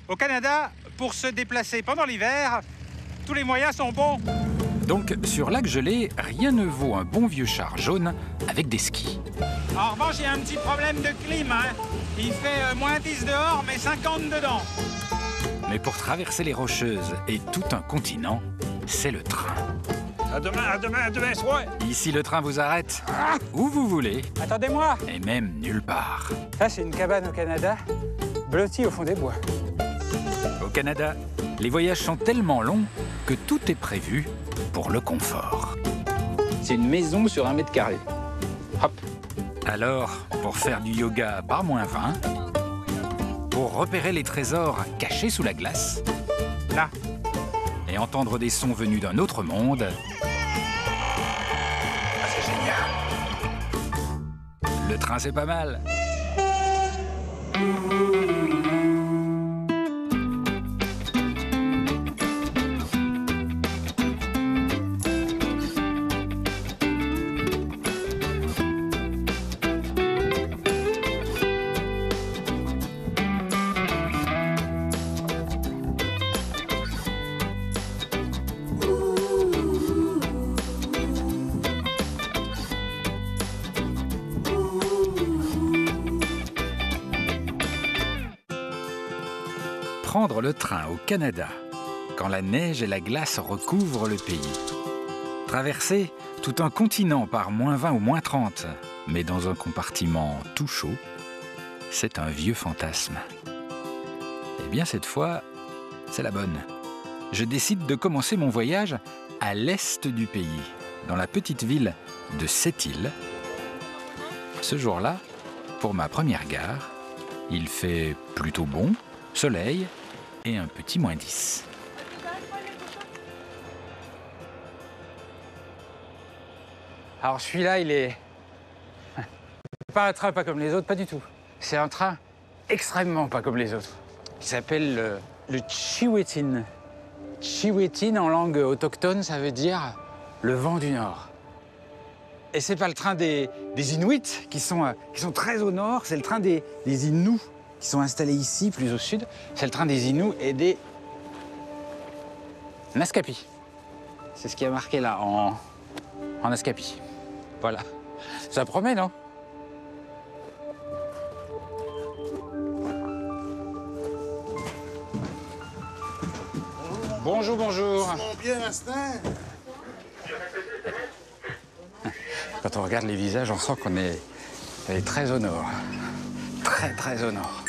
Au Canada, pour se déplacer pendant l'hiver, tous les moyens sont bons. Donc, sur lac gelé, rien ne vaut un bon vieux char jaune avec des skis. En revanche, il y a un petit problème de clim. Il fait moins 10 dehors, mais 50 dedans. Mais pour traverser les Rocheuses et tout un continent, c'est le train. À demain soir. Ici, le train vous arrête où vous voulez, Attendez-moi. et même nulle part. Ça, c'est une cabane au Canada, blottie au fond des bois. Au Canada, les voyages sont tellement longs que tout est prévu pour le confort. C'est une maison sur 1 mètre carré. Hop. Alors, pour faire du yoga par -20, pour repérer les trésors cachés sous la glace, Là. et entendre des sons venus d'un autre monde, ah, c'est génial. Le train, c'est pas mal. Prendre le train au Canada, quand la neige et la glace recouvrent le pays. Traverser tout un continent par -20 ou -30, mais dans un compartiment tout chaud, c'est un vieux fantasme. Eh bien, cette fois, c'est la bonne. Je décide de commencer mon voyage à l'est du pays, dans la petite ville de Sept-Îles. Ce jour-là, pour ma première gare, il fait plutôt bon, soleil et un petit -10. Alors celui-là, il est... pas un train pas comme les autres, pas du tout. C'est un train extrêmement pas comme les autres. Il s'appelle le Chiwetin. Chiwetin, en langue autochtone, ça veut dire le vent du Nord. Et c'est pas le train des Inuits qui sont très au nord, c'est le train des Inuits qui sont installés ici, plus au sud. C'est le train des Inuits et des Naskapi. C'est ce qui a marqué là, en Naskapi. Voilà. Ça promet, non? Bonjour, bonjour. Bien, Astin. Quand on regarde les visages, on sent qu'on est très au nord. Très, très au nord.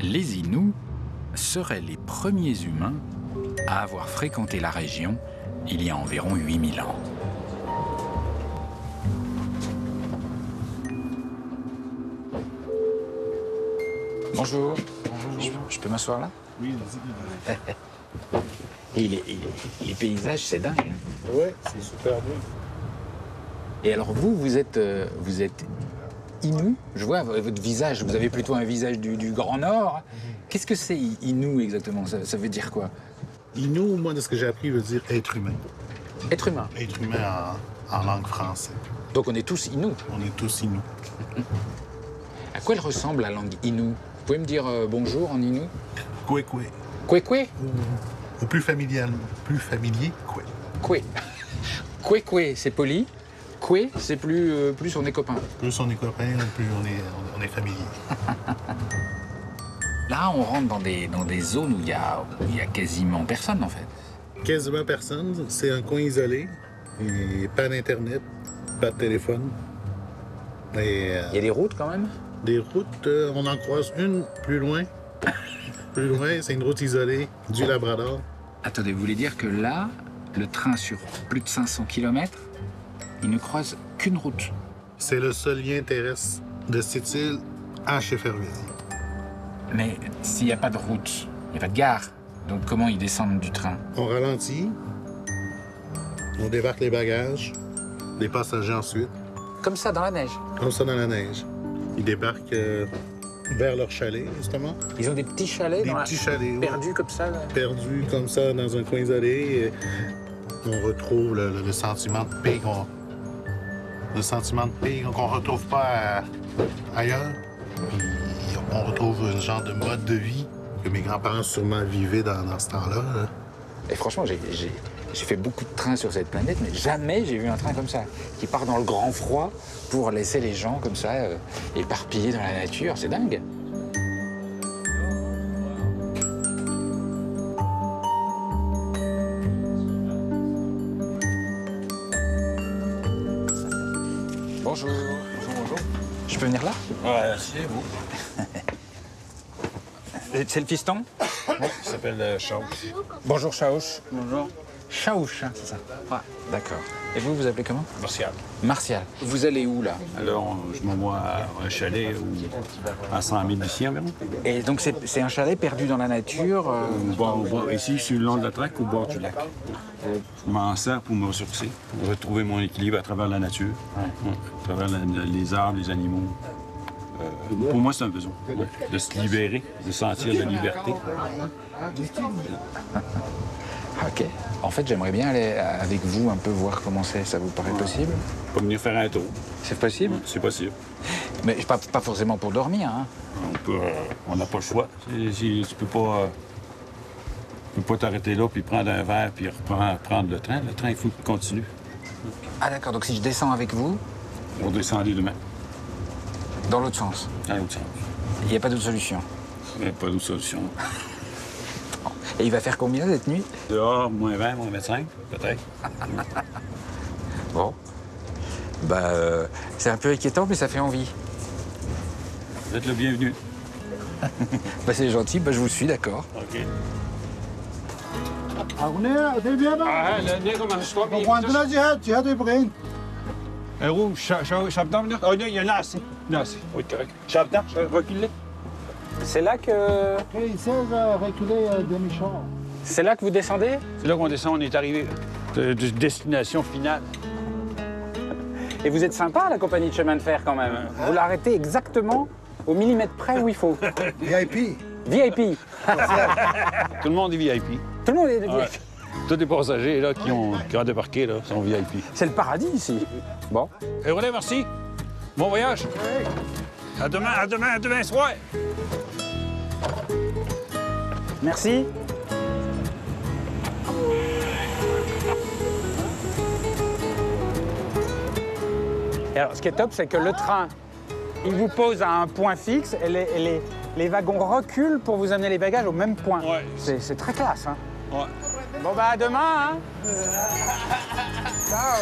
Les Inuits seraient les premiers humains à avoir fréquenté la région il y a environ 8000 ans. Bonjour. Je peux m'asseoir là? Oui, vas-y. Et les paysages, c'est dingue. Ouais, c'est super bien. Et alors vous êtes Inuit? Je vois votre visage, vous avez plutôt un visage du Grand Nord. Qu'est-ce que c'est Inuit exactement? Ça veut dire quoi? Inou, moi, de ce que j'ai appris, veut dire être humain. Être humain. Être humain en langue française. Donc on est tous Inuits. On est tous Inou. À quoi elle ressemble la langue Inuit? Vous pouvez me dire bonjour en Inuit? Kwe-kwe. Kwe-kwe? Ou plus familier, kwe. Kwe. Kwe-kwe, c'est poli. Kwe, c'est plus on est copains. Plus on est copains, plus on est familier. Là, on rentre dans des zones où il y a quasiment personne, en fait. Quasiment personne. C'est un coin isolé. Et pas d'Internet, pas de téléphone. Et, Il y a des routes, quand même? des routes, on en croise une plus loin. Plus loin, c'est une route isolée du Labrador. Attendez, vous voulez dire que là, le train sur plus de 500 km, il ne croise qu'une route? C'est le seul lien terrestre de cette île à Shefferville. Mais s'il n'y a pas de route, il n'y a pas de gare, donc comment ils descendent du train? On ralentit, on débarque les bagages, les passagers ensuite, Comme ça, dans la neige? comme ça dans la neige. Ils débarquent vers leur chalet, justement. Ils ont des petits chalets Des petits chalets, ouais. perdus comme ça là. Perdus comme ça dans un coin isolé. on retrouve le sentiment de paix qu'on retrouve pas ailleurs. Puis on retrouve un genre de mode de vie que mes grands-parents sûrement vivaient dans ce temps-là. Là. Et franchement, j'ai fait beaucoup de trains sur cette planète, mais jamais j'ai vu un train comme ça, qui part dans le grand froid pour laisser les gens comme ça, éparpillés dans la nature. C'est dingue. Bonjour. Bonjour. Je peux venir là? Ouais, c'est vous. C'est le fiston? Il s'appelle Charles. Bonjour Chaouch. Bonjour. Chaouch, hein, c'est ça? Ouais, d'accord. Et vous, vous appelez comment? Martial. Martial. Vous allez où, là? Alors, je m'envoie à un chalet à 100 000 d'ici environ. Et donc, c'est un chalet perdu dans la nature Ici, je suis le long de la traque, au bord du lac. Je m'en sers pour me ressourcer, pour retrouver mon équilibre à travers la nature, à travers les arbres, les animaux. Pour moi, c'est un besoin de se libérer, de sentir la liberté. OK. En fait, j'aimerais bien aller avec vous un peu voir comment c'est. Ça vous paraît possible? Pas venir faire un tour. C'est possible? C'est possible. Mais pas forcément pour dormir, hein? On n'a pas le choix. Tu peux pas t'arrêter là, puis prendre un verre, puis prendre le train. Le train, il faut qu'il continue. Ah d'accord, donc si je descends avec vous, On descend demain, dans l'autre sens, dans l'autre sens. il n'y a pas d'autre solution. Il n'y a pas d'autre solution. Et il va faire combien cette nuit? Dehors, moins 20, moins 25, peut-être. Bon. C'est un peu inquiétant, mais ça fait envie. Vous êtes le bienvenu. C'est gentil, je vous suis, d'accord. OK. Il y en a assez. Il y en a assez. Oui, correct. Chapdan, recule-les. C'est là que... C'est là que vous descendez? C'est là qu'on descend, on est arrivé. De destination finale. Et vous êtes sympa, la compagnie de chemin de fer, quand même. Vous l'arrêtez exactement au millimètre près où il faut. VIP. VIP. Tout le monde est VIP. Tout le monde est VIP. Ouais. Tous les passagers là, qui ont débarqué là, sont VIP. C'est le paradis, ici. Bon. Et René, merci. Bon voyage. À demain soir. Merci. Et alors, ce qui est top, c'est que le train, il vous pose à un point fixe et les wagons reculent pour vous amener les bagages au même point. Ouais. C'est très classe, hein. Ouais. Bon, à demain, hein. Ciao.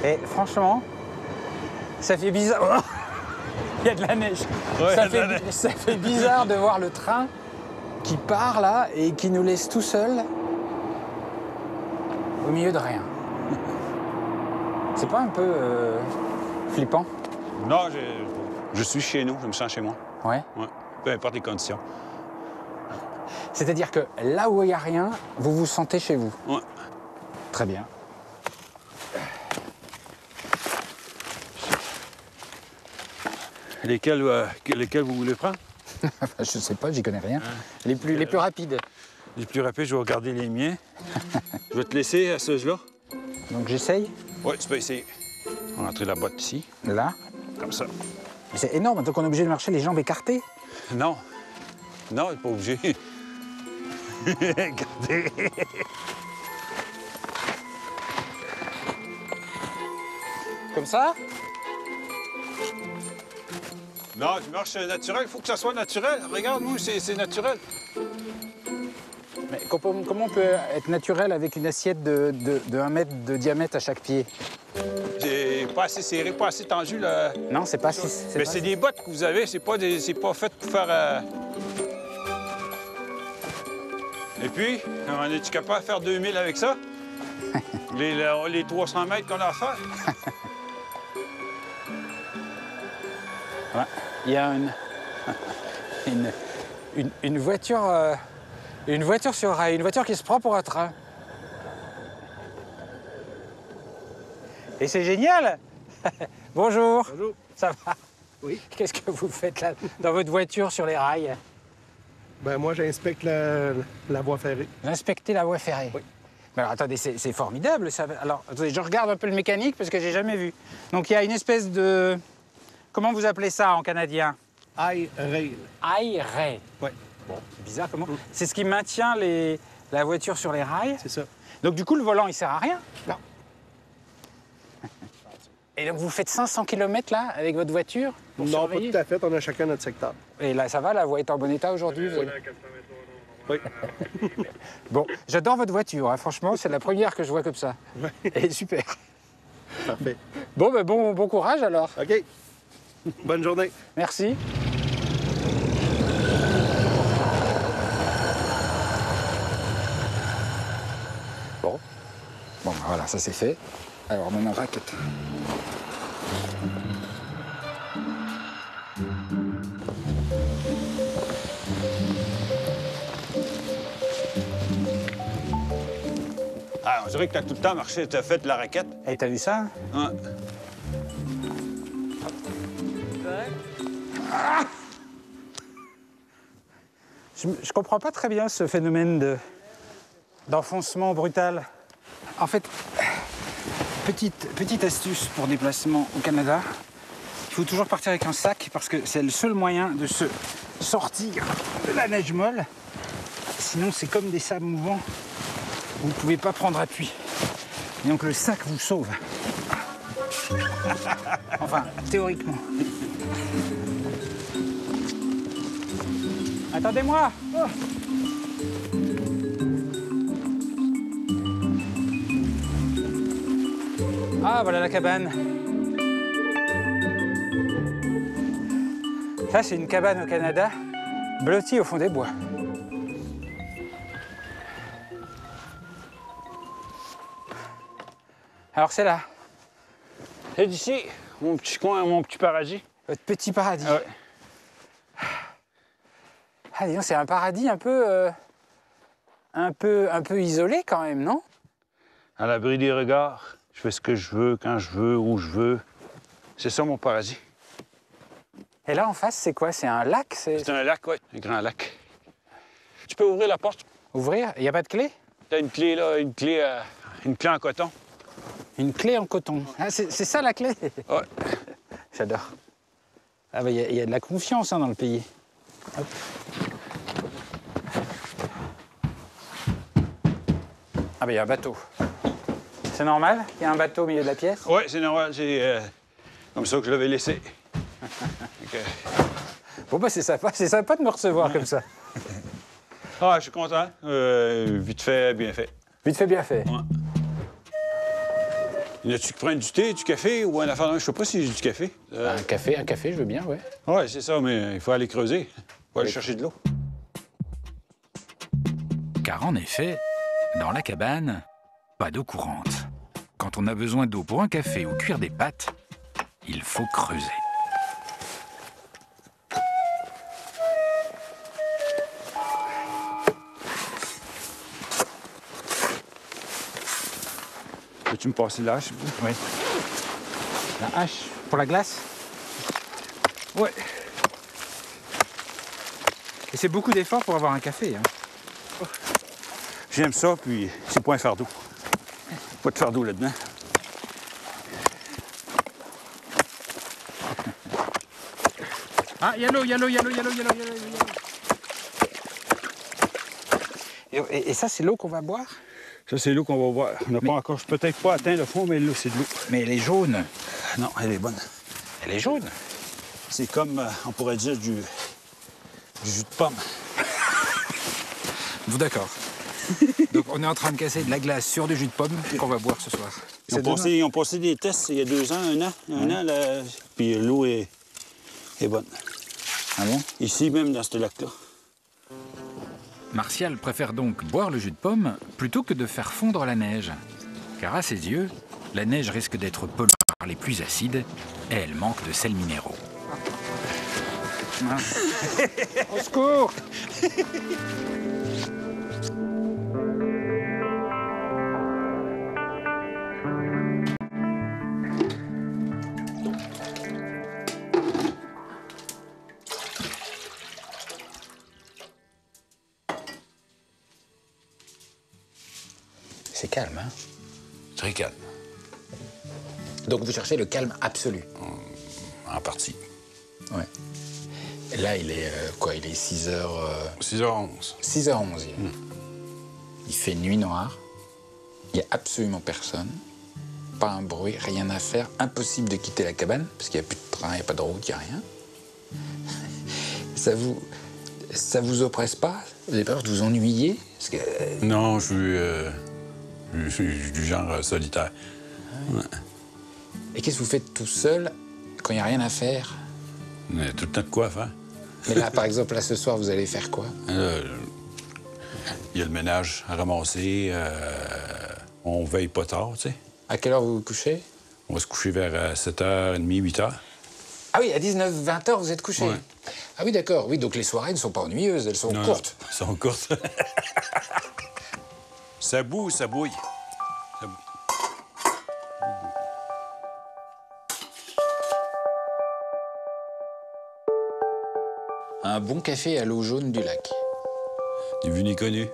Et franchement, ça fait bizarre. Il y a de la neige. Ouais, Ça fait bizarre de voir le train qui part là et qui nous laisse tout seuls au milieu de rien. C'est pas un peu flippant? Non, je suis chez nous, je me sens chez moi. Ouais. Ouais. Peu importe les conditions. C'est-à-dire que là où il n'y a rien, vous vous sentez chez vous? Ouais. Très bien. Lesquels vous voulez prendre? Je sais pas, j'y connais rien. Les plus rapides. Les plus rapides, je vais regarder les miens. Je vais te laisser à ceux-là. Donc j'essaye. Oui, tu peux essayer. On va entrer la boîte ici, Là. comme ça. Mais c'est énorme, donc on est obligé de marcher les jambes écartées. Non. Non, t'es pas obligé. Regardez. Comme ça? Non, tu marches naturel. Il faut que ça soit naturel. Regarde, nous, c'est naturel. Mais comment on peut être naturel avec une assiette de 1 mètre de diamètre à chaque pied? C'est pas assez serré, pas assez tendu, là. Non, c'est pas si... Mais c'est des bottes que vous avez. C'est pas fait pour faire... Et puis, on est-tu capable de faire 2000 avec ça? les 300 mètres qu'on a à faire? Ouais. Il y a une voiture... une voiture sur rail, une voiture qui se prend pour un train. Et c'est génial. Bonjour. Bonjour. Ça va? Oui. Qu'est-ce que vous faites là, dans votre voiture sur les rails? Ben moi, j'inspecte la voie ferrée. Vous inspectez la voie ferrée? Oui. Mais alors, attendez, c'est formidable, ça. Alors, attendez, je regarde un peu le mécanique parce que j'ai jamais vu. Donc, il y a une espèce de... Comment vous appelez ça en canadien? I-rail. I-rail. Oui, Bon, c'est bizarre comment... C'est ce qui maintient la voiture sur les rails. c'est ça. Donc, du coup, le volant, il sert à rien? Non. Et donc, vous faites 500 km là, avec votre voiture? Pour Non, surveiller? pas tout à fait. On a chacun notre secteur. Et là, ça va, la voie est en bon état aujourd'hui? Oui. Bon, j'adore votre voiture, hein. Franchement, c'est la première que je vois comme ça. Ouais. Elle est super. Parfait. Bon, ben, bon courage alors. OK. Bonne journée. Merci. Bon, ben, voilà, ça c'est fait. Alors maintenant, raquette. Ah, on dirait que t'as tout le temps marché, t'as fait de la raquette. Hey, t'as vu ça? Hein? Je comprends pas très bien ce phénomène d'enfoncement brutal. En fait, petite astuce pour déplacement au Canada, il faut toujours partir avec un sac parce que c'est le seul moyen de se sortir de la neige molle. Sinon, c'est comme des sables mouvants. Vous ne pouvez pas prendre appui. Et donc le sac vous sauve. Enfin, théoriquement. Attendez-moi! Oh. Ah, voilà la cabane. Ça, c'est une cabane au Canada, blottie au fond des bois. Alors, c'est là, C'est d'ici, mon petit coin, mon petit paradis. votre petit paradis. Ah ouais. Ah, dis donc, c'est un paradis un peu isolé quand même, non? À l'abri des regards, je fais ce que je veux, quand je veux, où je veux. C'est ça mon paradis. Et là, en face, c'est quoi? C'est un lac? C'est un lac, oui, un grand lac. Tu peux ouvrir la porte. Ouvrir? Il n'y a pas de clé? T'as une clé là, une clé en coton. Une clé en coton. Ah, c'est ça la clé? Ouais. J'adore. Ah bah, y a de la confiance hein, dans le pays. Hop. Ah bah, il y a un bateau. C'est normal qu'il y ait un bateau au milieu de la pièce? Oui, c'est normal, c'est comme ça que je l'avais laissé. Okay. Bon bah, c'est sympa de me recevoir comme ça. Ah, je suis content. Vite fait, bien fait. Vite fait, bien fait. Ouais. Y en a-tu qui prennent du thé, du café ou un affaire? Je sais pas si j'ai du café. Un café, je veux bien, ouais. Oui, c'est ça, mais il faut aller creuser. Il faut aller chercher de l'eau. Car en effet, dans la cabane, pas d'eau courante. Quand on a besoin d'eau pour un café ou cuire des pâtes, il faut creuser. Peux-tu me passer la hache? Oui. La hache pour la glace? Oui. Et c'est beaucoup d'efforts pour avoir un café. Hein. J'aime ça, puis c'est pas un fardeau. Pas de fardeau là-dedans. Ah, il y a l'eau. Et ça, c'est l'eau qu'on va boire? Ça, c'est l'eau qu'on va boire. On n'a pas encore, peut-être pas atteint le fond, mais l'eau, c'est de l'eau. Mais elle est jaune. Non, elle est bonne. Elle est jaune. C'est comme, on pourrait dire, du jus de pomme. Bon, d'accord. Donc on est en train de casser de la glace sur du jus de pomme qu'on va boire ce soir. Ils ont passé des tests il y a 2 ans, un an, là, puis l'eau est bonne. Ah bon? Ici, même dans ce lac-là. Martial préfère donc boire le jus de pomme plutôt que de faire fondre la neige. Car à ses yeux, la neige risque d'être polluée par les pluies acides et elle manque de sels minéraux. Au secours! C'est calme, hein? Très calme, Donc vous cherchez le calme absolu. en partie. Ouais. Et là, il est quoi? Il est 6h... 6h11. 6h11. Il fait nuit noire. Il n'y a absolument personne. Pas un bruit, rien à faire. Impossible de quitter la cabane, parce qu'il n'y a plus de train, il n'y a pas de route, il n'y a rien. Ça vous oppresse pas? Vous avez peur de vous ennuyer? Parce que... Non, je suis du genre solitaire. Ouais. Et qu'est-ce que vous faites tout seul quand il n'y a rien à faire? On a tout le temps de quoi faire. Mais là, par exemple, là, ce soir, vous allez faire quoi? Il y a le ménage à ramasser. On veille pas tard, tu sais. À quelle heure vous vous couchez? On va se coucher vers 7h30, 8h. Ah oui, à 19-20h, vous êtes couché? Ouais. Ah oui, d'accord. Oui, donc les soirées ne sont pas ennuyeuses, elles sont Non, courtes. Elles sont courtes. Ça boue, ça bouille. Ça bouille. Un bon café à l'eau jaune du lac. Ni vu ni connu.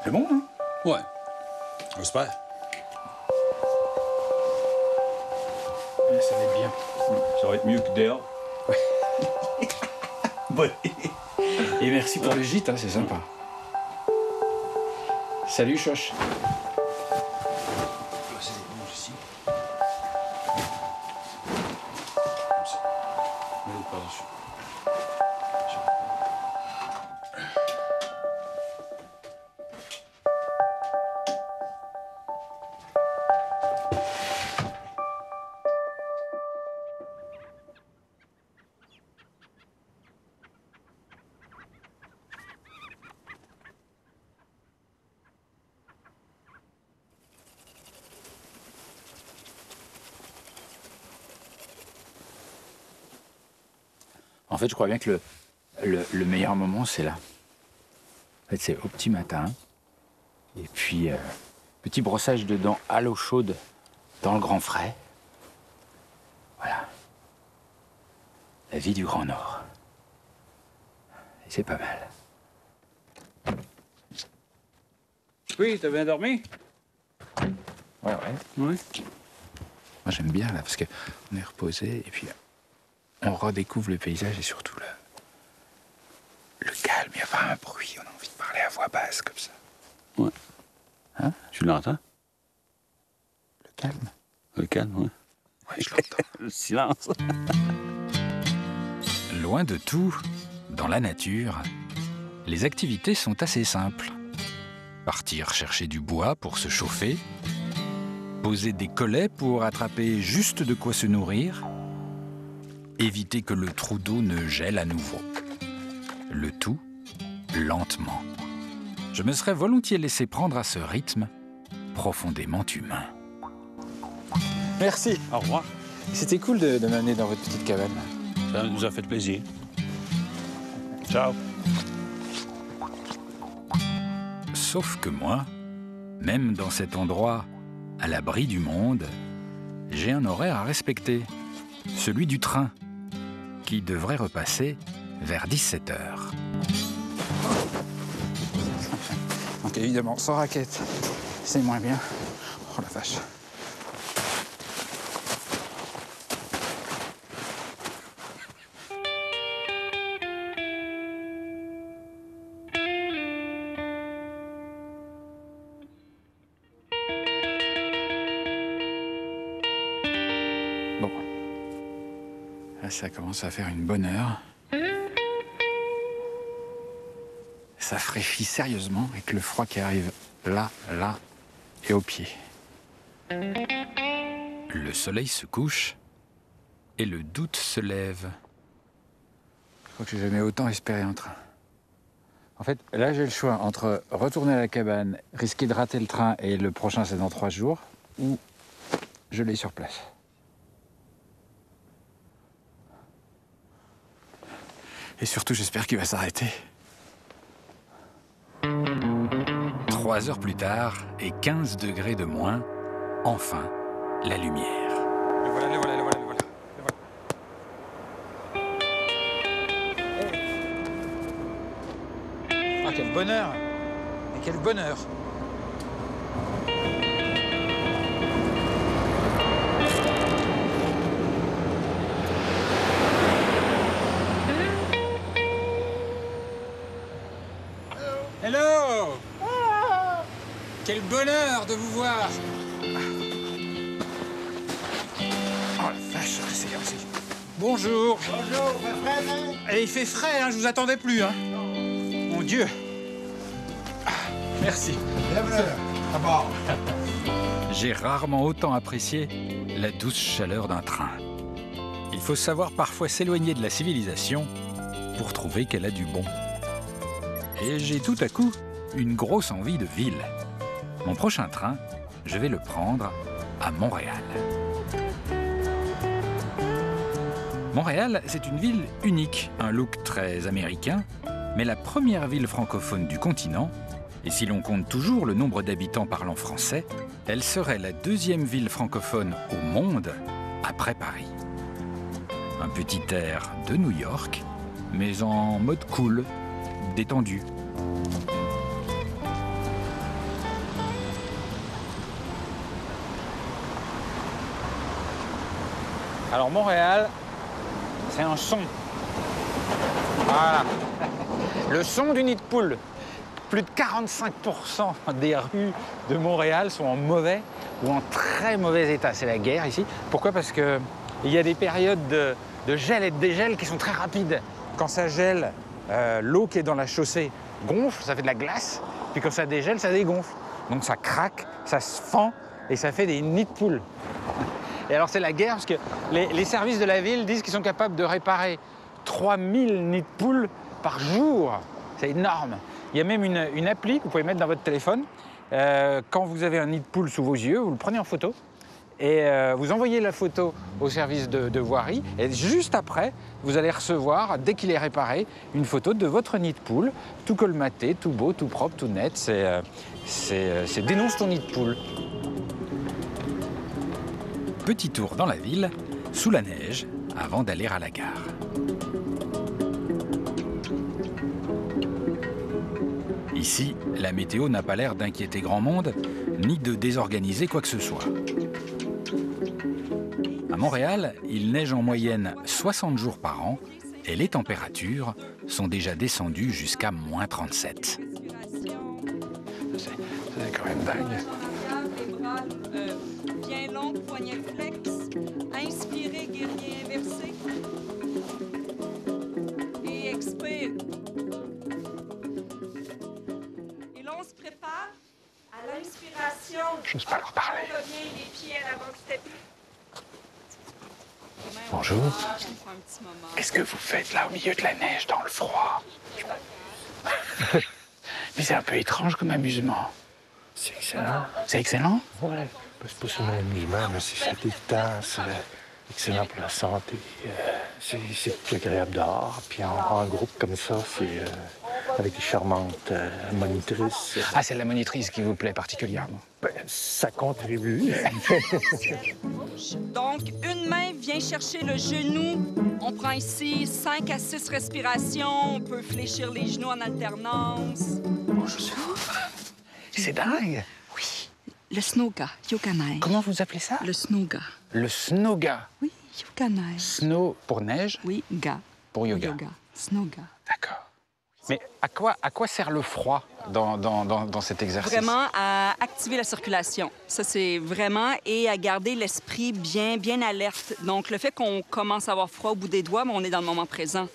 C'est bon, hein? Ouais. J'espère. Ça va être bien. Ça va être mieux que dehors. Et merci pour le gîte, hein, c'est sympa. Salut, Choche. C'est des bons ici. Par-dessus. En fait, je crois bien que le meilleur moment, c'est là. En fait, c'est au petit matin. Et puis, petit brossage de dents à l'eau chaude dans le grand frais. Voilà. La vie du Grand Nord. Et c'est pas mal. Oui, t'as bien dormi? Ouais. Oui. Moi, j'aime bien, là, parce qu'on est reposé, et puis on redécouvre le paysage et surtout le calme. Il n'y a pas un bruit, on a envie de parler à voix basse, comme ça. Ouais. Hein? Tu l'entends? Le calme? Le calme, oui. Ouais, je l'entends. Le silence. Loin de tout, dans la nature, les activités sont assez simples. Partir chercher du bois pour se chauffer, poser des collets pour attraper juste de quoi se nourrir, éviter que le trou d'eau ne gèle à nouveau. Le tout, lentement. Je me serais volontiers laissé prendre à ce rythme profondément humain. Merci. Au revoir. C'était cool de m'amener dans votre petite cabane. Ça nous a fait plaisir. Ciao. Sauf que moi, même dans cet endroit, à l'abri du monde, j'ai un horaire à respecter. Celui du train, qui devrait repasser vers 17h. Donc évidemment, sans raquette, c'est moins bien. Oh la vache. Bon. Là, ça commence à faire une bonne heure. Ça fraîchit sérieusement avec le froid qui arrive là et au pied. Le soleil se couche et le doute se lève. Je crois que j'ai jamais autant espéré un train. En fait, là, j'ai le choix entre retourner à la cabane, risquer de rater le train et le prochain, c'est dans 3 jours, ou je l'ai sur place. Et surtout, j'espère qu'il va s'arrêter. 3 heures plus tard et 15 degrés de moins, enfin, la lumière. Le voilà. bonheur. Mais quel bonheur. Hello! Quel bonheur de vous voir! Oh la vache, c'est... Bonjour! Bonjour, il fait frais, hein? Et il fait frais, hein, je vous attendais plus, hein. Mon Dieu! Ah, merci. Bienvenue, à bord. J'ai rarement autant apprécié la douce chaleur d'un train. Il faut savoir parfois s'éloigner de la civilisation pour trouver qu'elle a du bon. Et j'ai tout à coup une grosse envie de ville. Mon prochain train, je vais le prendre à Montréal. Montréal, c'est une ville unique, un look très américain, mais la première ville francophone du continent, et si l'on compte toujours le nombre d'habitants parlant français, elle serait la deuxième ville francophone au monde après Paris. Un petit air de New York, mais en mode cool, détendu. Alors Montréal, c'est un son. Voilà. Le son du nid de poule. Plus de 45% des rues de Montréal sont en mauvais ou en très mauvais état. C'est la guerre ici. Pourquoi? Parce qu'il y a des périodes de gel et de dégel qui sont très rapides. Quand ça gèle, l'eau qui est dans la chaussée gonfle, ça fait de la glace. Puis quand ça dégèle, ça dégonfle. Donc ça craque, ça se fend et ça fait des nids de poules. Et alors c'est la guerre parce que les services de la ville disent qu'ils sont capables de réparer 3000 nids de poules par jour. C'est énorme. Il y a même une appli que vous pouvez mettre dans votre téléphone. Quand vous avez un nid de poule sous vos yeux, vous le prenez en photo et vous envoyez la photo au service de voirie. Et juste après, vous allez recevoir, dès qu'il est réparé, une photo de votre nid de poule, tout colmaté, tout beau, tout propre, tout net. C'est Dénonce ton nid de poule. Petit tour dans la ville, sous la neige, avant d'aller à la gare. Ici, la météo n'a pas l'air d'inquiéter grand monde, ni de désorganiser quoi que ce soit. À Montréal, il neige en moyenne 60 jours par an et les températures sont déjà descendues jusqu'à -37. C'est quand même dingue. Bien long, poignet flex. Inspirez, guerrier inversé. Et expire. Et là, on se prépare à l'inspiration. Je n'ose pas leur parler. On revient les pieds à l'avant du tapis. Bonjour. On prend un petit moment. Qu'est-ce que vous faites là au milieu de la neige, dans le froid? Mais c'est un peu étrange comme amusement. C'est excellent. C'est excellent? Ouais. C'est pas seulement l'amusement, mais c'est dégoûtant, c'est excellent pour la santé. C'est plus agréable dehors. Puis en groupe comme ça, c'est avec des charmantes monitrices. Ah, c'est la monitrice qui vous plaît particulièrement. Ben, ça contribue. Donc, une main vient chercher le genou. On prend ici 5 à 6 respirations. On peut fléchir les genoux en alternance. C'est dingue. Oui, le snoga, yoganai. Comment vous appelez ça? Le snoga. Le snowga. Oui, yoganai. Snow pour neige, Oui, ga. pour yoga. Snoga. D'accord. Mais à quoi sert le froid dans cet exercice? Vraiment à activer la circulation. Ça, c'est vraiment, et à garder l'esprit bien alerte. Donc, le fait qu'on commence à avoir froid au bout des doigts, mais on est dans le moment présent,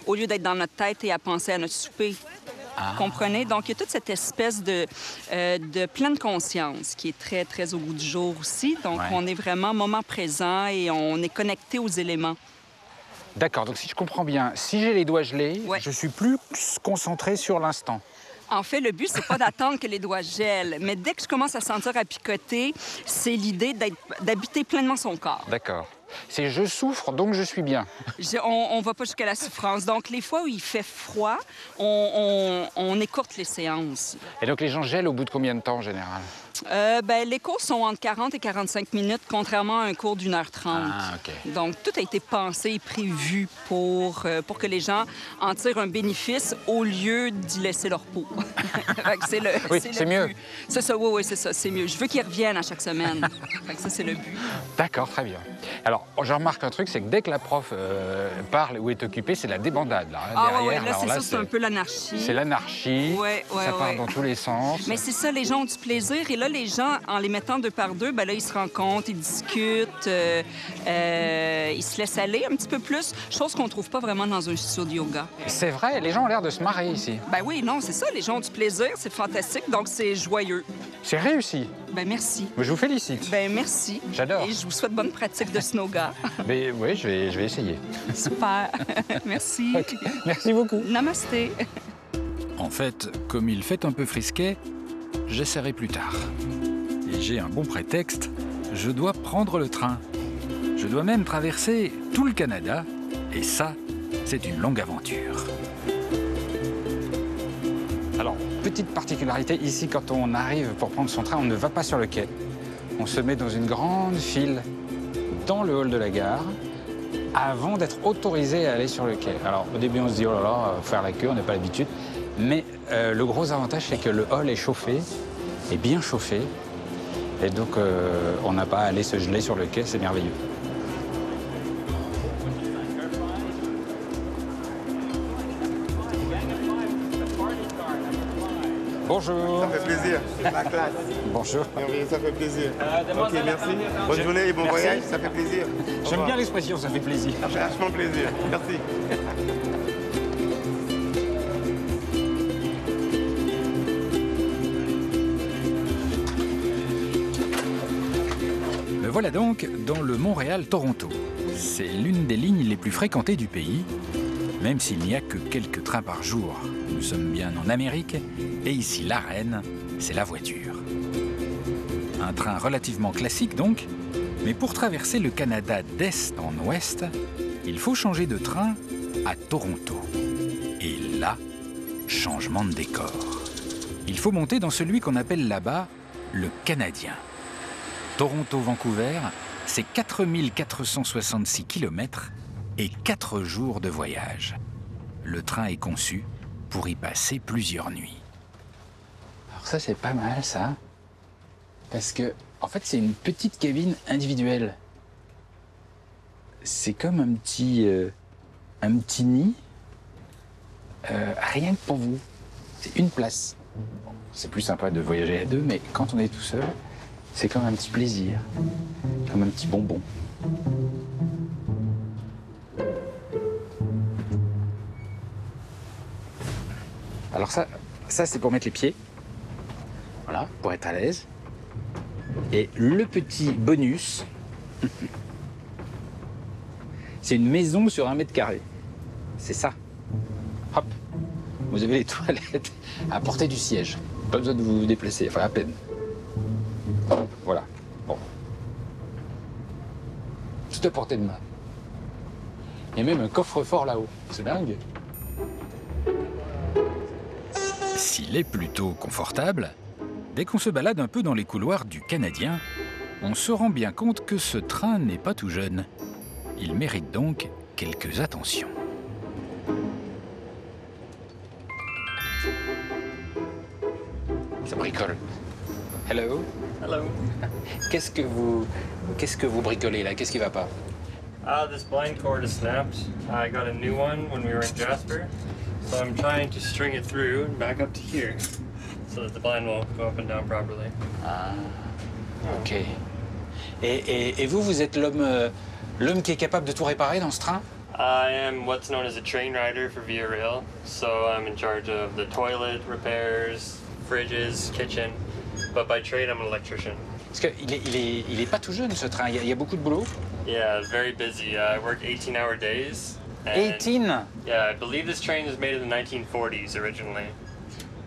au lieu d'être dans notre tête et à penser à notre souper. Ah. Comprenez? Donc, il y a toute cette espèce de pleine conscience qui est très, très au goût du jour aussi. Donc, Ouais. on est vraiment moment présent et on est connecté aux éléments. D'accord, donc si je comprends bien, si j'ai les doigts gelés, Ouais. je suis plus concentré sur l'instant. En fait, le but, c'est pas d'attendre que les doigts gèlent, mais dès que je commence à sentir à picoter, c'est l'idée d'habiter pleinement son corps. D'accord. C'est je souffre, donc je suis bien. On va pas jusqu'à la souffrance. Donc, les fois où il fait froid, on écourte les séances. Et donc les gens gèlent au bout de combien de temps en général? Les cours sont entre 40 et 45 minutes, contrairement à un cours d'1h30. Ah, OK. Donc, tout a été pensé et prévu pour que les gens en tirent un bénéfice au lieu d'y laisser leur peau. Oui, c'est mieux. But. C'est ça, oui, c'est ça, c'est mieux. Je veux qu'ils reviennent à chaque semaine. Fait que ça, c'est le but. D'accord, très bien. Alors, je remarque un truc, c'est que dès que la prof parle ou est occupée, c'est la débandade, là, hein, Ah derrière. ouais, là, Alors c'est ça, c'est un peu l'anarchie. C'est l'anarchie, Ouais, ça part dans tous les sens. Mais c'est ça, les gens ont du plaisir. Et là, les gens, en les mettant deux par deux, là, ils se rencontrent, ils discutent, ils se laissent aller un petit peu plus, chose qu'on trouve pas vraiment dans un studio de yoga. C'est vrai, les gens ont l'air de se marrer ici. Ben oui, non, c'est ça, les gens ont du plaisir, c'est fantastique, donc c'est joyeux. C'est réussi. Ben merci. Mais je vous félicite. Ben merci. J'adore. Et je vous souhaite bonne pratique de snowga. Mais oui, je vais essayer. Super. Merci. Ok, merci beaucoup. Namasté. En fait, comme il fait un peu frisquet, j'essaierai plus tard. Et j'ai un bon prétexte, je dois prendre le train. Je dois même traverser tout le Canada, et ça, c'est une longue aventure. Alors, petite particularité, ici, quand on arrive pour prendre son train, on ne va pas sur le quai. On se met dans une grande file dans le hall de la gare avant d'être autorisé à aller sur le quai. Alors, au début, on se dit, oh là là, faire la queue, on n'a pas l'habitude. Mais le gros avantage, c'est que le hall est chauffé, est bien chauffé. Et donc, on n'a pas à aller se geler sur le quai, c'est merveilleux. Bonjour. Ça fait plaisir, la classe. Bonjour. Ça fait plaisir. Ok, merci. Bonne journée et bon Merci. voyage, ça fait plaisir. J'aime bien l'expression, ça fait plaisir. Ça fait vachement plaisir. Merci. Me voilà donc dans le Montréal-Toronto. C'est l'une des lignes les plus fréquentées du pays, même s'il n'y a que quelques trains par jour. Nous sommes bien en Amérique, et ici l'arène, c'est la voiture. Un train relativement classique donc, mais pour traverser le Canada d'est en ouest, il faut changer de train à Toronto. Et là, changement de décor. Il faut monter dans celui qu'on appelle là-bas le Canadien. Toronto-Vancouver, c'est 4466 km et 4 jours de voyage. Le train est conçu pour y passer plusieurs nuits. Alors ça, c'est pas mal, ça. Parce que, en fait, c'est une petite cabine individuelle. C'est comme un petit nid, rien que pour vous. C'est une place. Bon, c'est plus sympa de voyager à deux, mais quand on est tout seul, c'est comme un petit plaisir, comme un petit bonbon. Alors ça c'est pour mettre les pieds. Voilà, pour être à l'aise. Et le petit bonus, c'est une maison sur 1 mètre carré. C'est ça. Hop. Vous avez les toilettes à portée du siège. Pas besoin de vous déplacer, enfin à peine. Voilà. Bon. Tout à portée de main. Il y a même un coffre-fort là-haut. C'est dingue. S'il est plutôt confortable, dès qu'on se balade un peu dans les couloirs du Canadien, on se rend bien compte que ce train n'est pas tout jeune. Il mérite donc quelques attentions. Ça bricole. Hello. Hello. Qu'est-ce que vous bricolez là? Qu'est-ce qui va pas? This blind cord is snapped. I got a new one when we were in Jasper. So I'm trying to string it through and back up to here so that the blind won't go up and down properly. Ah, ok. Et vous êtes l'homme qui est capable de tout réparer dans ce train? I am what's known as a train rider for Via Rail. So I'm in charge of the toilet repairs, fridges, kitchen. But by trade, I'm an electrician. Parce qu'il est pas tout jeune ce train, il y a beaucoup de boulot. Yeah, very busy. I work 18-hour days. And 18? Yeah, I believe this train was made in the 1940s originally.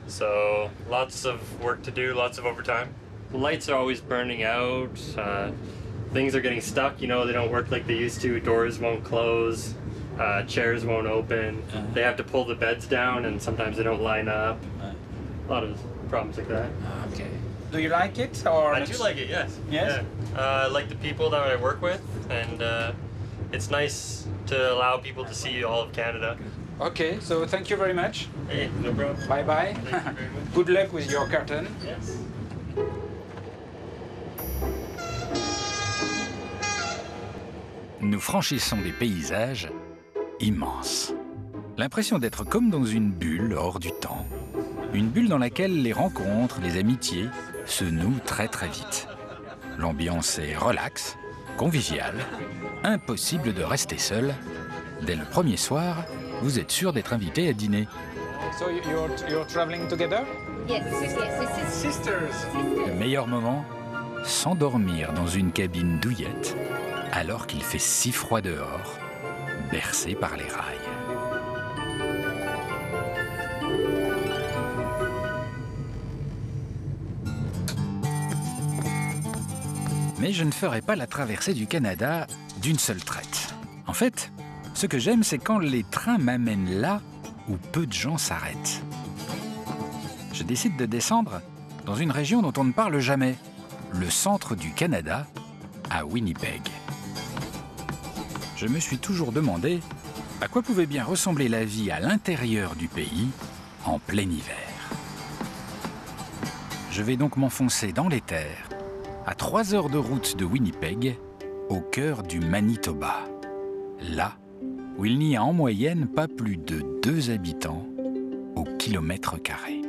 So lots of work to do, lots of overtime. The lights are always burning out. Things are getting stuck, you know, they don't work like they used to. Doors won't close, chairs won't open. They have to pull the beds down and sometimes they don't line up. A lot of problems like that. Ok. Do you like it? Or I do like it, yes. Yes? Yeah. I like the people that I work with, and it's nice to allow people to see all of Canada. Okay, so thank you very much. Hey, no problem. Bye bye. Thank you very much. Good luck with your curtain. Yes. Nous franchissons des paysages immenses. L'impression d'être comme dans une bulle hors du temps. Une bulle dans laquelle les rencontres, les amitiés se nouent très très vite. L'ambiance est relaxe, conviviale, impossible de rester seul. Dès le premier soir, vous êtes sûr d'être invité à dîner. So you're traveling together? Yes, sisters. Le meilleur moment, s'endormir dans une cabine douillette alors qu'il fait si froid dehors, bercé par les rails. Mais je ne ferai pas la traversée du Canada d'une seule traite. En fait, ce que j'aime, c'est quand les trains m'amènent là où peu de gens s'arrêtent. Je décide de descendre dans une région dont on ne parle jamais, le centre du Canada, à Winnipeg. Je me suis toujours demandé à quoi pouvait bien ressembler la vie à l'intérieur du pays en plein hiver. Je vais donc m'enfoncer dans les terres, à 3 heures de route de Winnipeg, au cœur du Manitoba, là où il n'y a en moyenne pas plus de 2 habitants au kilomètre carré.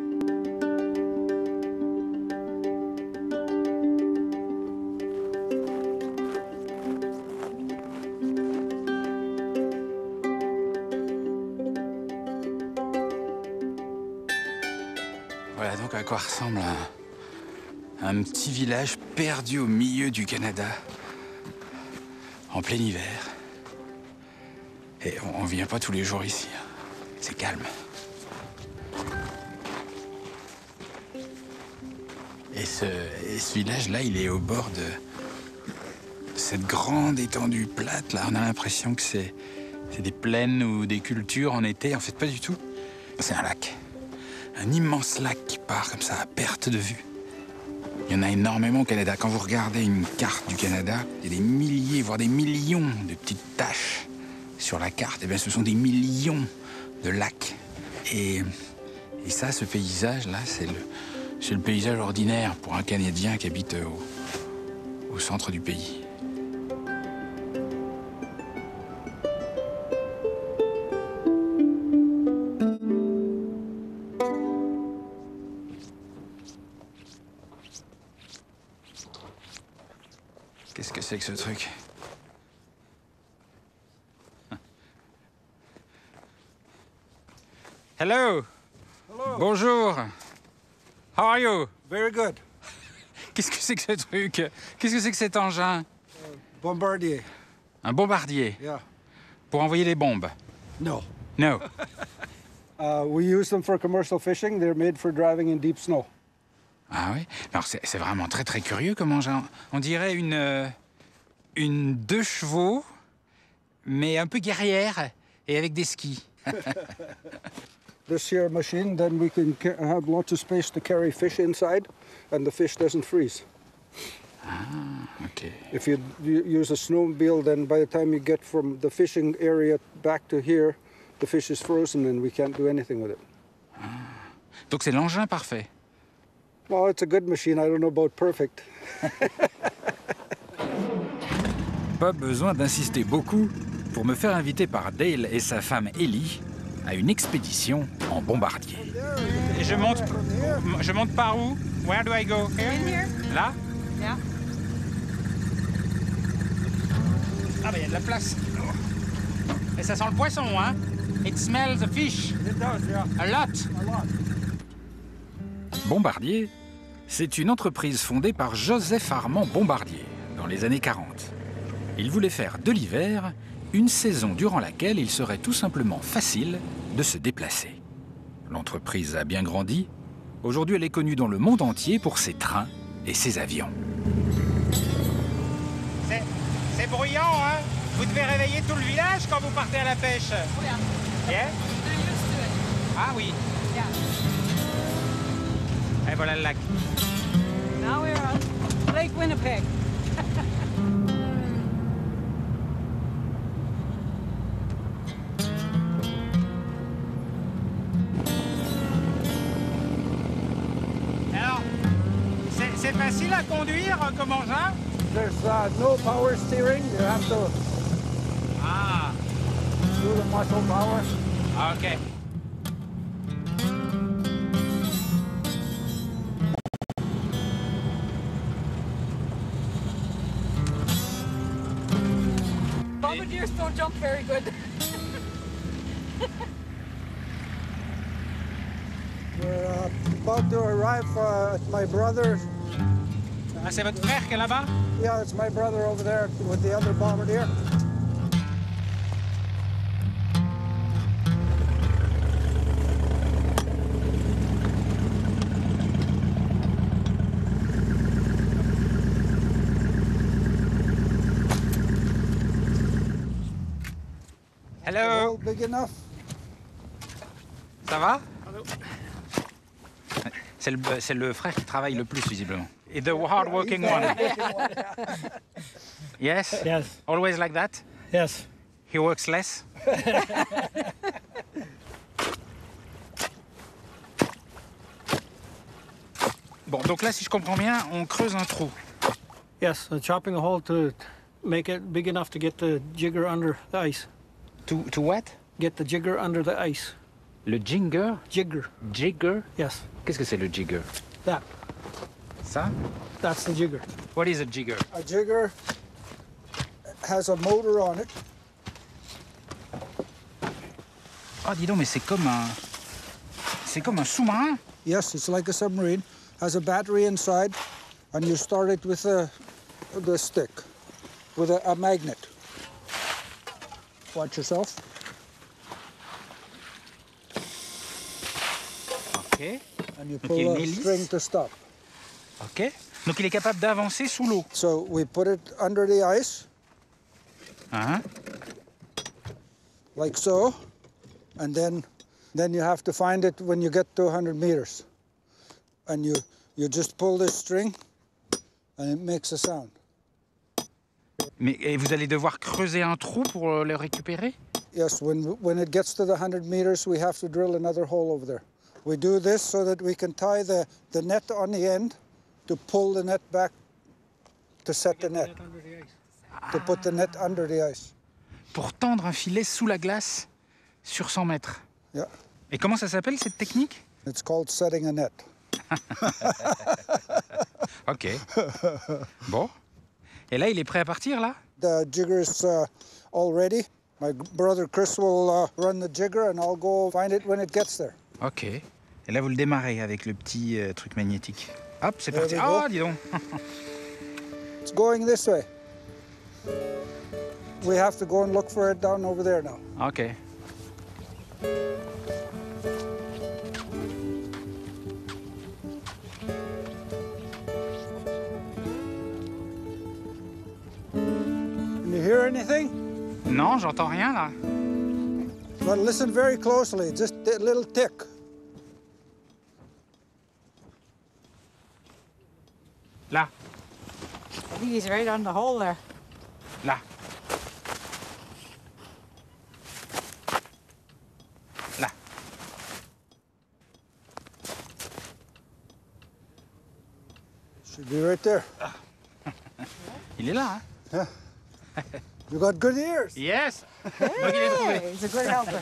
Voilà donc à quoi ressemble un petit village perdu au milieu du Canada, en plein hiver. Et on vient pas tous les jours ici, hein. C'est calme. Et ce village-là, il est au bord de cette grande étendue plate. Là, on a l'impression que c'est des plaines ou des cultures en été. En fait, pas du tout. C'est un lac. Un immense lac qui part comme ça à perte de vue. Il y en a énormément au Canada. Quand vous regardez une carte du Canada, il y a des milliers, voire des millions de petites taches sur la carte. Eh bien, ce sont des millions de lacs. Et ça, ce paysage-là, c'est le paysage ordinaire pour un Canadien qui habite au centre du pays. Qu'est-ce que c'est que ce truc? Hello. Hello. Bonjour. How are you? Very good. Qu'est-ce que c'est que ce truc? Qu'est-ce que c'est que cet engin? Bombardier. Un bombardier? Yeah. Pour envoyer des bombes? No. No. We use them for commercial fishing. They're made for driving in deep snow. Ah oui? Alors c'est vraiment très très curieux comme engin. On dirait une 2 chevaux, mais un peu guerrière et avec des skis. This here machine, then we can have lots of space to carry fish inside, and the fish doesn't freeze. Ah, ok. If you use a snowmobile, then by the time you get from the fishing area back to here, the fish is frozen and we can't do anything with it. Ah. Donc c'est l'engin parfait. Well, it's a good machine. I don't know about perfect. Pas besoin d'insister beaucoup pour me faire inviter par Dale et sa femme Ellie à une expédition en bombardier. Et je monte par où? Where do I go? Here. Là? Yeah. Ah ben il y a de la place. Et ça sent le poisson, hein? It smells the fish. It does, yeah. A lot. A lot. Bombardier, c'est une entreprise fondée par Joseph Armand Bombardier dans les années 40. Il voulait faire de l'hiver une saison durant laquelle il serait tout simplement facile de se déplacer. L'entreprise a bien grandi. Aujourd'hui, elle est connue dans le monde entier pour ses trains et ses avions. C'est bruyant, hein? Vous devez réveiller tout le village quand vous partez à la pêche. Yeah. Ah oui. Et voilà le lac. Now we're on Lake Winnipeg. Alors, c'est facile à conduire comme engin? There's no power steering. You have to do the muscle power. OK. Bombardiers don't jump very good. We're about to arrive at my brother's. Ah, c'est votre frère qui est là-bas? Yeah, it's my brother over there with the other bombardier. Hello. Big enough. Ça va? C'est le frère qui travaille le plus, visiblement. The hard-working one. Yes? Yes. Always like that? Yes. He works less? Bon, donc là, si je comprends bien, on creuse un trou. Yes, chopping a hole to make it big enough to get the jigger under the ice. To what? Get the jigger under the ice. Le jigger? Jigger. Jigger? Yes. Qu'est-ce que c'est le jigger? That. Ça? That's the jigger. What is a jigger? A jigger has a motor on it. Oh, dis donc, mais c'est comme un... C'est comme un sous-marin? Yes, it's like a submarine. Has a battery inside, and you start it with the stick, with a magnet. Watch yourself. OK. And you Donc, pull il y a une the hélice. string to stop. OK. Donc il est capable d'avancer sous l'eau. So we put it under the ice, like so, and then you have to find it when you get to 100 meters. And you just pull this string, and it makes a sound. Mais et vous allez devoir creuser un trou pour le récupérer? Yes, when it gets to the 100 meters, we have to drill another hole over there. We do this so that we can tie the net on the end to pull the net back to set the net, to put the net under the ice. Pour tendre un filet sous la glace sur 100 mètres. Yeah. Et comment ça s'appelle cette technique? It's called setting a net. OK. Bon. Et là, il est prêt à partir, là? The jigger's all ready. My brother Chris will run the jigger and I'll go find it when it gets there. OK. Et là, vous le démarrez avec le petit truc magnétique. Hop, c'est There parti. we Oh, go. dis donc. It's going this way. We have to go and look for it down over there now. OK. Can you hear anything? Non, j'entends rien, là. But listen very closely, just a little tick. Là, I think he's right on the hole there. là. Là. Should be right there. Il est là, hein? You got good ears. Yes. Moi qui l'ai trouvé. Hey, he's a good helper.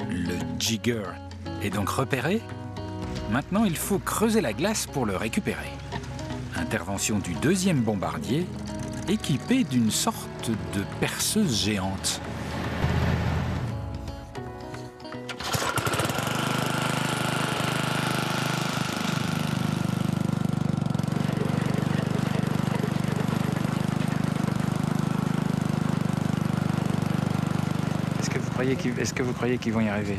Le jigger est donc repéré. Maintenant, il faut creuser la glace pour le récupérer. Intervention du deuxième bombardier, équipé d'une sorte de perceuse géante. Est-ce que vous croyez qu'ils vont y arriver?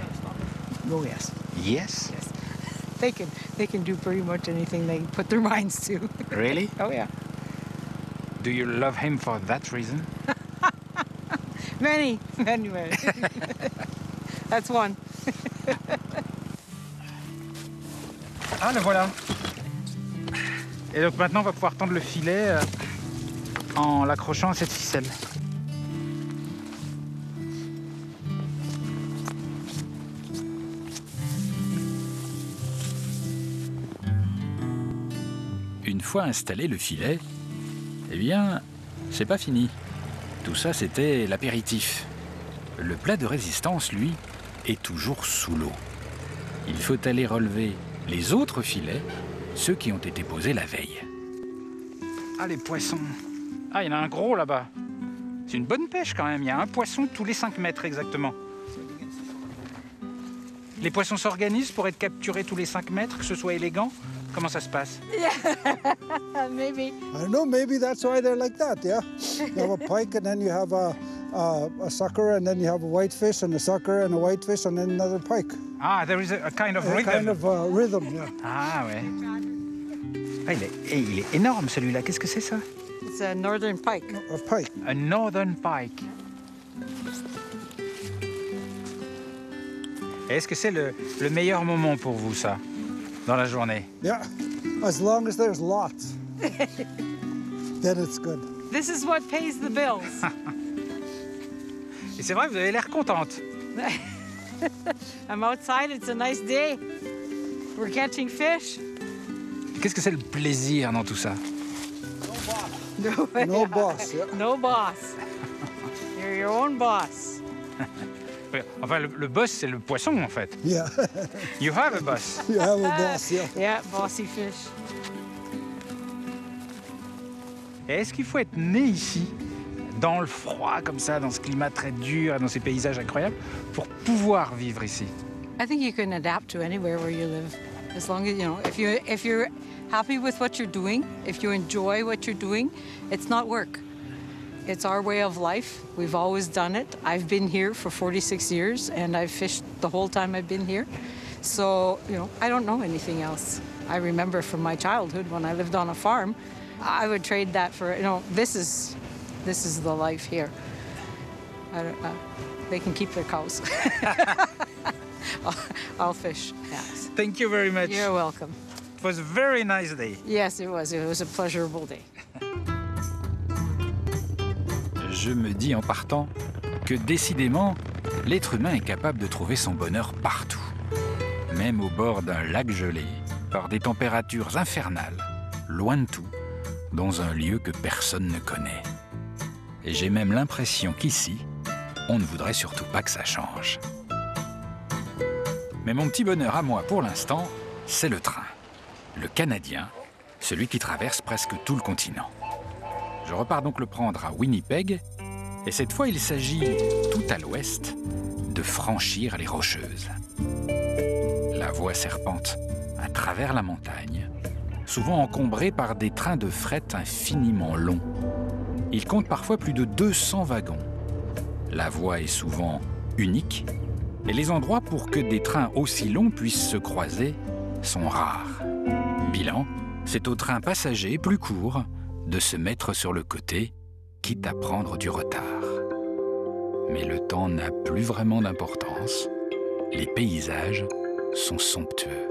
Oh yes. Yes. They can do pretty much anything they put their minds to. Really? Oh yeah. Do you love him for that reason? Many. That's one. Ah, le voilà. Et donc maintenant, on va pouvoir tendre le filet en l'accrochant à cette ficelle. Une fois installé le filet, eh bien, c'est pas fini. Tout ça, c'était l'apéritif. Le plat de résistance, lui, est toujours sous l'eau. Il faut aller relever les autres filets, ceux qui ont été posés la veille. Ah, les poissons. Ah, il y en a un gros là-bas. C'est une bonne pêche quand même. Il y a un poisson tous les 5 mètres exactement. Les poissons s'organisent pour être capturés tous les 5 mètres, que ce soit élégant. Comment ça se passe? Yeah, maybe. I don't know, maybe that's why they're like that, yeah? You have a pike and then you have a sucker and then you have a whitefish and a sucker and a whitefish and then another pike. Ah, there is a kind of rhythm. A kind of rhythm, yeah. Ah, ouais. Ah, il est énorme celui-là. Qu'est-ce que c'est ça? It's a northern pike. A pike. A northern pike. Est-ce que c'est le meilleur moment pour vous, ça, dans la journée? Yeah, as long as there's lots, then it's good. This is what pays the bills. Et c'est vrai, vous avez l'air contente. I'm outside, it's a nice day. We're catching fish. Qu'est-ce que c'est le plaisir dans tout ça? No boss, yeah. No boss. You're your own boss. Enfin, le boss, c'est le poisson, en fait. Yeah. You have a boss. You have a boss, yeah. Yeah, bossy fish. Et est-ce qu'il faut être né ici, dans le froid, comme ça, dans ce climat très dur, dans ces paysages incroyables, pour pouvoir vivre ici? I think you can adapt to anywhere where you live. As long as, you know, if you're happy with what you're doing, if you enjoy what you're doing, it's not work. It's our way of life. We've always done it. I've been here for 46 years, and I've fished the whole time I've been here. So, you know, I don't know anything else. I remember from my childhood when I lived on a farm, I would trade that for, you know, this is the life here. They can keep their cows. I'll fish. Yes. Thank you very much. You're welcome. It was a very nice day. Yes, it was. It was a pleasurable day. Je me dis en partant que décidément, l'être humain est capable de trouver son bonheur partout. Même au bord d'un lac gelé, par des températures infernales, loin de tout, dans un lieu que personne ne connaît. Et j'ai même l'impression qu'ici, on ne voudrait surtout pas que ça change. Mais mon petit bonheur à moi pour l'instant, c'est le train. Le canadien, celui qui traverse presque tout le continent. Je repars donc le prendre à Winnipeg, et cette fois il s'agit, tout à l'ouest, de franchir les Rocheuses. La voie serpente à travers la montagne, souvent encombrée par des trains de fret infiniment longs. Ils comptent parfois plus de 200 wagons. La voie est souvent unique, et les endroits pour que des trains aussi longs puissent se croiser sont rares. Bilan, c'est au train passager plus court de se mettre sur le côté, quitte à prendre du retard. Mais le temps n'a plus vraiment d'importance. Les paysages sont somptueux.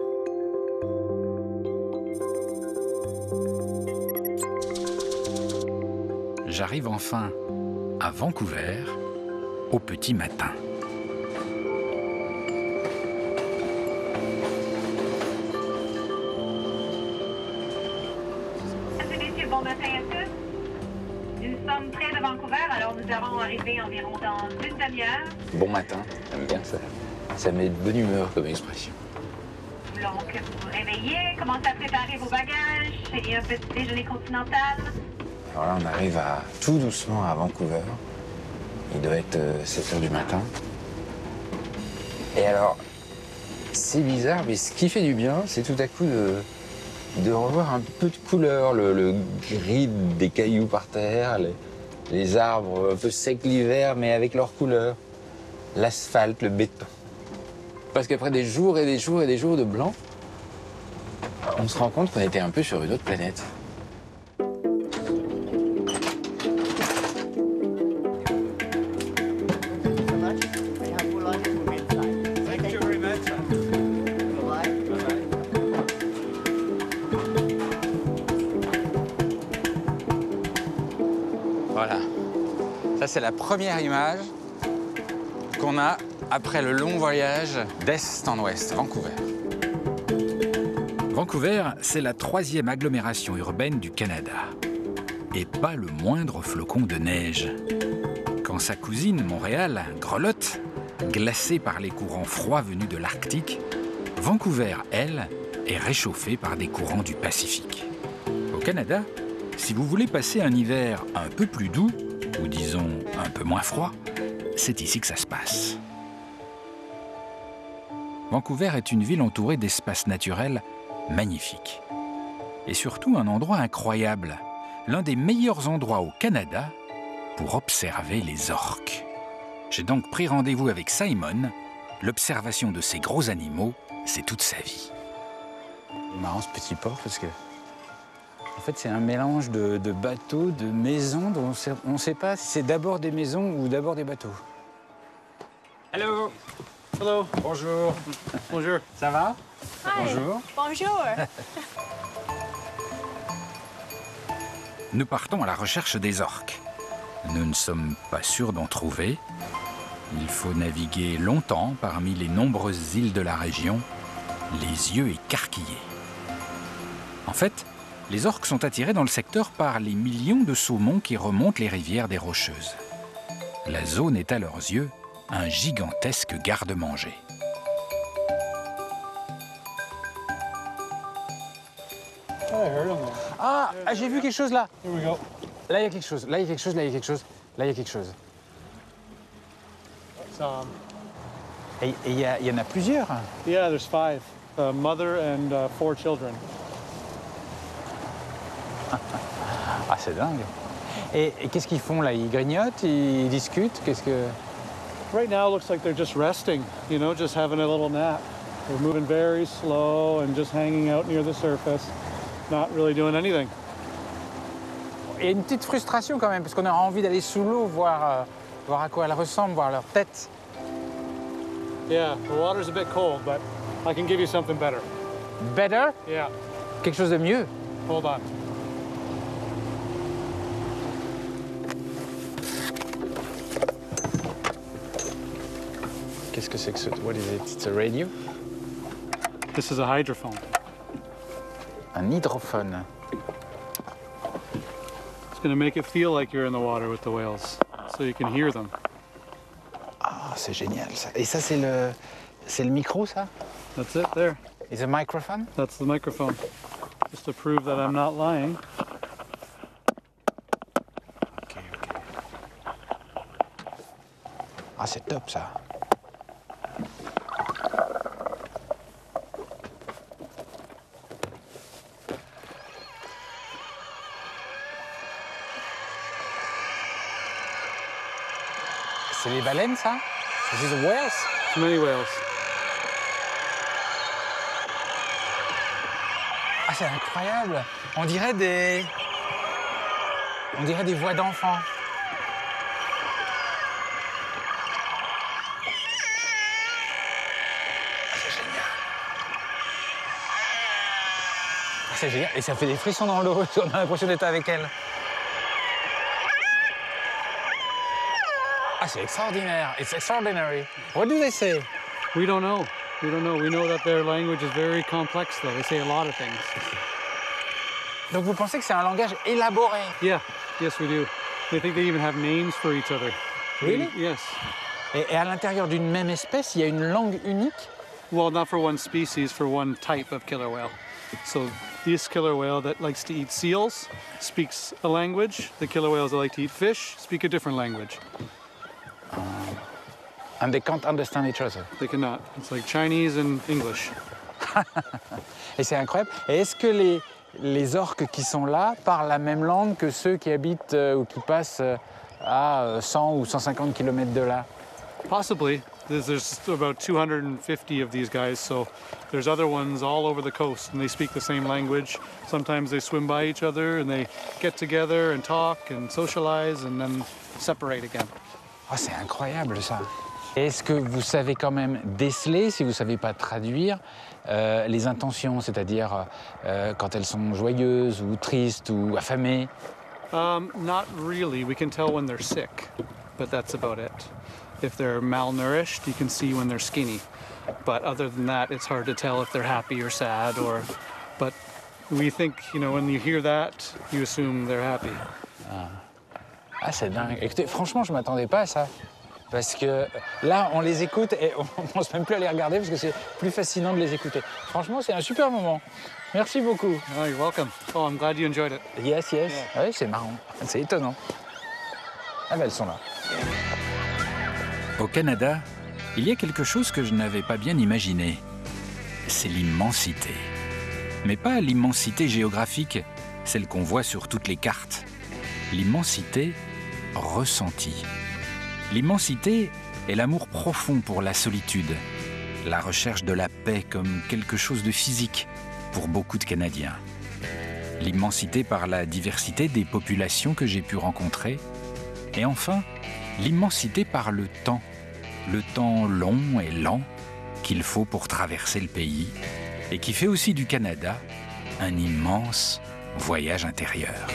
J'arrive enfin à Vancouver au petit matin. Bon matin à tous. Nous sommes près de Vancouver, alors nous allons arriver environ dans une demi-heure. Bon matin, j'aime bien ça. Ça met de bonne humeur comme expression. Donc, vous vous réveillez, commencez à préparer vos bagages et un petit déjeuner continental. Alors là, on arrive tout doucement à Vancouver. Il doit être 7 h du matin. Et alors, c'est bizarre, mais ce qui fait du bien, c'est tout à coup de revoir un peu de couleur, le gris des cailloux par terre, les arbres un peu secs l'hiver, mais avec leur couleur, l'asphalte, le béton. Parce qu'après des jours et des jours et des jours de blanc, on se rend compte qu'on était un peu sur une autre planète. Voilà. Ça, c'est la première image qu'on a après le long voyage d'est en ouest, Vancouver. Vancouver, c'est la 3e agglomération urbaine du Canada. Et pas le moindre flocon de neige. Quand sa cousine, Montréal, grelotte, glacée par les courants froids venus de l'Arctique, Vancouver, elle, est réchauffée par des courants du Pacifique. Au Canada, si vous voulez passer un hiver un peu plus doux, ou disons un peu moins froid, c'est ici que ça se passe. Vancouver est une ville entourée d'espaces naturels magnifiques. Et surtout un endroit incroyable, l'un des meilleurs endroits au Canada pour observer les orques. J'ai donc pris rendez-vous avec Simon. L'observation de ces gros animaux, c'est toute sa vie. C'est marrant ce petit port parce que en fait c'est un mélange de bateaux, de maisons dont on ne sait pas si c'est d'abord des maisons ou d'abord des bateaux. Hello. Hello. Bonjour. Bonjour. Ça va? Hi. Bonjour. Bonjour. Nous partons à la recherche des orques. Nous ne sommes pas sûrs d'en trouver. Il faut naviguer longtemps parmi les nombreuses îles de la région, les yeux écarquillés. En fait, les orques sont attirés dans le secteur par les millions de saumons qui remontent les rivières des Rocheuses. La zone est à leurs yeux un gigantesque garde-manger. Ah, j'ai vu quelque chose là. Here we go. Là il y a quelque chose, là il y a quelque chose, là il y a quelque chose, là il y a quelque chose. Et il y en a plusieurs. Yeah, there's 5. A mother and 4 children. Ah, c'est dingue. Et qu'est-ce qu'ils font là? Ils grignotent, ils discutent, qu'est-ce que... Right now it looks like they're just resting, you know, just having a little nap. They're moving very slow and just hanging out near the surface, not really doing anything. Il y a une petite frustration quand même, parce qu'on aura envie d'aller sous l'eau, voir à quoi elles ressemblent, voir leur tête. Yeah, the water's a bit cold, but I can give you something better. Better? Yeah. Quelque chose de mieux? Hold on. Qu'est-ce que c'est que ce... What is it? It's a radio? This is a hydrophone. Un hydrophone. It's going to make it feel like you're in the water with the whales, so you can hear them. Ah, c'est génial ça. Et ça, c'est le micro, ça? That's it there. Is a microphone? That's the microphone. Just to prove that I'm not lying. Ok. Ah, c'est top ça. C'est les baleines, ça? This is the whales? Many whales. Ah, c'est incroyable. On dirait des voix d'enfants. Ah, c'est génial. Et ça fait des frissons dans l'eau. On a l'impression d'être avec elle. Ah, c'est extraordinaire. It's extraordinary. What do they say? We don't know. We don't know. We know that their language is very complex, though. They say a lot of things. Donc vous pensez que c'est un langage élaboré? Yeah. Yes, we do. They think they even have names for each other. Really? Yes. Et à l'intérieur d'une même espèce, il y a une langue unique? Well, not for one species, for one type of killer whale. So this killer whale that likes to eat seals speaks a language. The killer whales that like to eat fish speak a different language. And they can't understand each other. They cannot. It's like Chinese and English. Et c'est incroyable. Et est-ce que les orques qui sont là parlent la même langue que ceux qui habitent ou qui passent à 100 ou 150 km de là? Possibly. There's about 250 of these guys, so there's other ones all over the coast, and they speak the same language. Sometimes they swim by each other, and they get together and talk and socialize, and then separate again. Oh, c'est incroyable ça. Est-ce que vous savez quand même déceler, si vous ne savez pas traduire, les intentions, c'est-à-dire quand elles sont joyeuses ou tristes ou affamées? Not really. We can tell when they're sick, but that's about it. If they're malnourished, you can see when they're skinny. But other than that, it's hard to tell if they're happy or sad. But we think, when you hear that, you assume they're happy. Ah, c'est dingue. Écoutez, franchement, je ne m'attendais pas à ça. Parce que là, on les écoute et on ne pense même plus à les regarder parce que c'est plus fascinant de les écouter. Franchement, c'est un super moment. Merci beaucoup. Oh, you're welcome. Oh, I'm glad you enjoyed it. Yes, yes. Yeah. Oui, c'est marrant. C'est étonnant. Ah ben, elles sont là. Au Canada, il y a quelque chose que je n'avais pas bien imaginé. C'est l'immensité. Mais pas l'immensité géographique, celle qu'on voit sur toutes les cartes. L'immensité ressentie. L'immensité est l'amour profond pour la solitude, la recherche de la paix comme quelque chose de physique pour beaucoup de Canadiens. L'immensité par la diversité des populations que j'ai pu rencontrer. Et enfin, l'immensité par le temps long et lent qu'il faut pour traverser le pays et qui fait aussi du Canada un immense voyage intérieur.